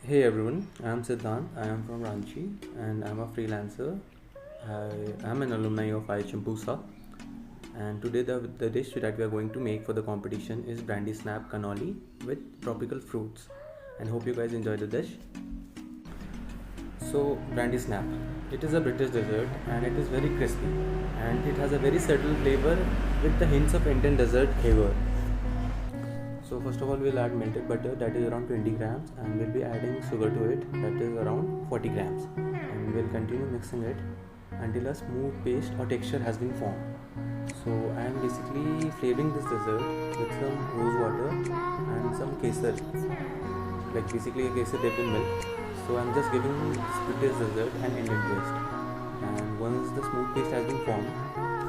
Hey everyone, I am Siddhanth. I am from Ranchi and I am a freelancer. I am an alumni of IHM Pusa, and today the dish that we are going to make for the competition is Brandy Snap Cannoli with tropical fruits, and hope you guys enjoy the dish. So, Brandy Snap. It is a British dessert and it is very crispy and it has a very subtle flavor with the hints of Indian dessert flavor. So first of all we'll add melted butter, that is around 20 grams, and we'll be adding sugar to it, that is around 40 grams, and we'll continue mixing it until a smooth paste or texture has been formed. So I am basically flavoring this dessert with some rose water and some kesar, like basically a kesar dipped in milk. So I'm just giving British dessert an Indian twist, and once the smooth paste has been formed,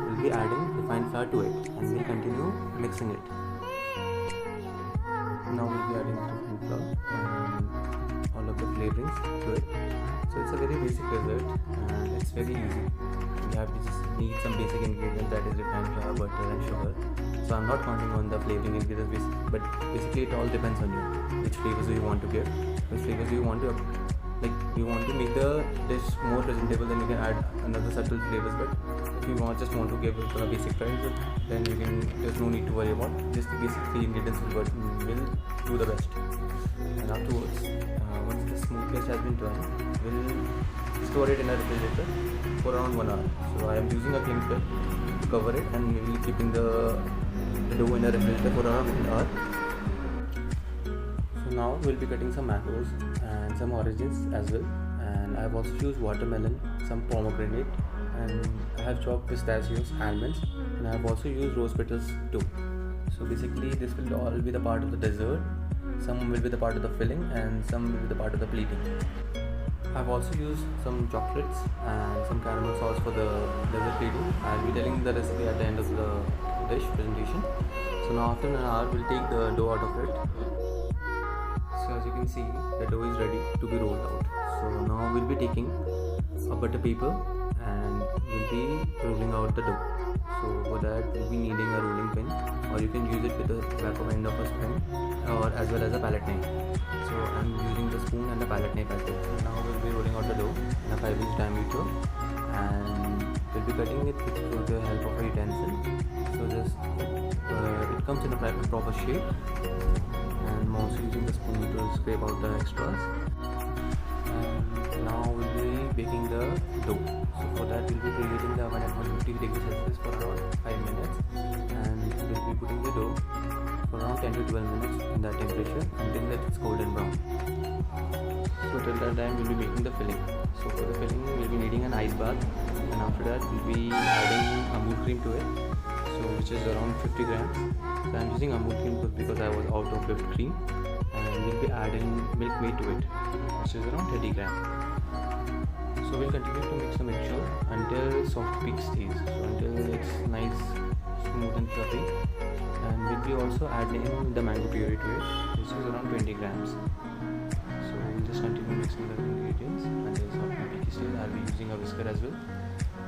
we'll be adding refined flour to it and we'll continue mixing it. Now we'll be adding refined flour and all of the flavorings to it. So it's a very basic dessert and it's very easy. You have to just need some basic ingredients, that is refined flour, butter and sugar. So I'm not counting on the flavoring ingredients, but basically it all depends on you. Which flavors do you want to give? Which flavors do you want to you want to make the dish more presentable, then you can add another subtle flavors. But if you just want to give it a basic price, then there's no need to worry about. Just the basic three ingredients will do the best. And afterwards, once the smooth paste has been done, we'll store it in a refrigerator for around 1 hour. So I am using a cling film to cover it, and we will be keeping the dough in a refrigerator for around 1 hour. So now we'll be cutting some mangoes and some oranges as well, and I have also used watermelon, some pomegranate, and I have chopped pistachios, almonds, and I have also used rose petals too. So basically this will all be the part of the dessert. Some will be the part of the filling and some will be the part of the plating. I have also used some chocolates and some caramel sauce for the dessert plating. I will be telling the recipe at the end of the dish presentation. So now after an hour we'll take the dough out of it. So as you can see, the dough is ready to be rolled out. So now we'll be taking a butter paper and we'll be rolling out the dough. So for that we'll be needing a rolling pin, or you can use it with the back of end of a spoon, or as well as a palette knife. So I'm using the spoon and the palette knife as well. So now we'll be rolling out the dough in a 5-inch diameter, and we'll be cutting it with the help of a utensil. So just it comes in a proper shape, and I'm also using the spoon to scrape out the extras. And now we'll be baking the dough. So for that we'll be preheating the oven at 150 degrees Celsius for around 5 minutes, and we'll be putting the dough for around 10 to 12 minutes in that temperature until it's golden brown. So till that time we'll be making the filling. So for the filling we'll be needing an ice bath, and after that we'll be adding Amul cream to it, so which is around 50 grams. So I'm using Amul cream because I was out of whipped cream, and we'll be adding milk maid to it, which is around 30 grams. So we'll continue to mix the mixture until soft peak stage, so until it's nice, smooth and fluffy. And we'll be also adding the mango puree to it, which is around 20 grams. So we'll just continue mixing the ingredients until soft and peaky stage. I'll be using a whisker as well,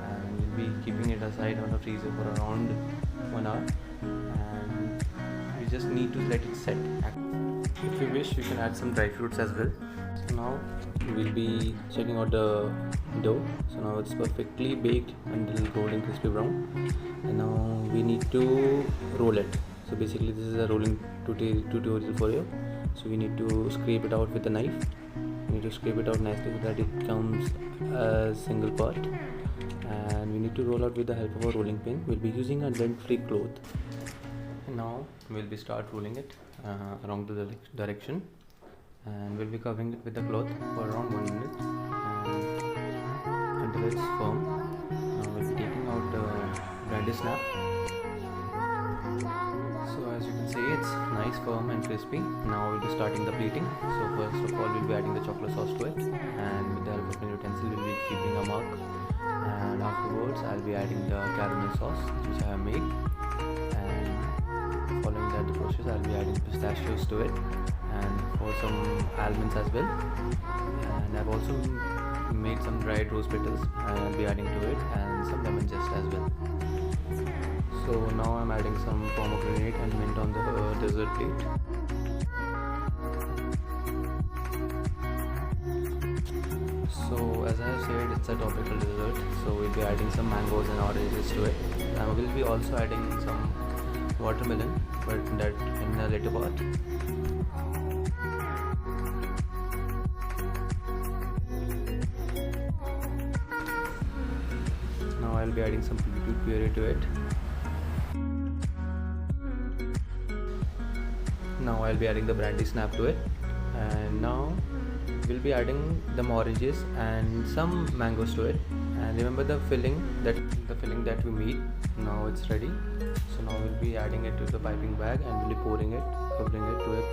and we'll be keeping it aside on the freezer for around 1 hour, and we just need to let it set. If you wish, you can add some dry fruits as well. So now we'll be checking out the dough. So now it's perfectly baked until golden crispy brown, and now we need to roll it. So basically this is a rolling tutorial for you. So we need to scrape it out with a knife. We need to scrape it out nicely so that it comes a single part, and we need to roll out with the help of a rolling pin. We'll be using a lint-free cloth. And now we'll be start rolling it along the direction, and we'll be covering it with the cloth for around 1 minute and until it's firm. Now we'll be taking out the Brandy Snap. So as you can see, it's nice, firm and crispy. Now we'll be starting the plating. So first of all we'll be adding the chocolate sauce to it, and with the help of an utensil we'll be keeping a mark, and afterwards I'll be adding the caramel sauce which I have made, and following that the process I'll be adding pistachios to it, and for some almonds as well, and I've also made some dried rose petals and I'll be adding to it, and some lemon zest as well. So now I'm adding some pomegranate and mint on the dessert plate. So as I have said, it's a tropical dessert, so we'll be adding some mangoes and oranges to it, and we'll be also adding some watermelon, but that in a later part. Now I'll be adding some beetroot puree to it. Now I'll be adding the Brandy Snap to it, and now we'll be adding the oranges and some mangoes to it. And remember the filling that we made. Now it's ready. So now we'll be adding it to the piping bag and we'll be pouring it, covering it to it,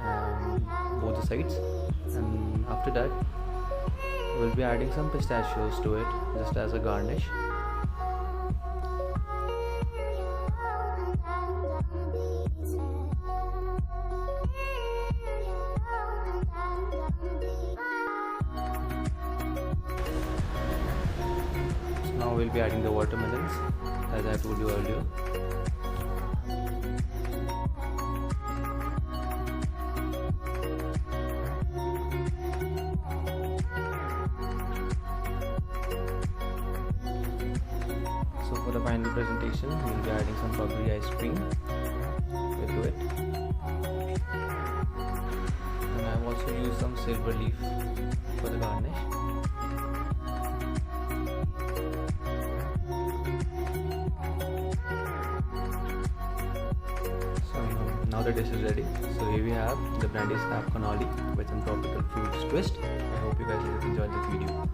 and both the sides. And after that, we'll be adding some pistachios to it just as a garnish. Now we'll be adding the watermelons as I told you earlier. So for the final presentation, we'll be adding some strawberry ice cream into it. And I've also used some silver leaf for the garnish. Now the dish is ready. So here we have the Brandy Snap Cannoli with some tropical fruits twist. I hope you guys enjoyed this video.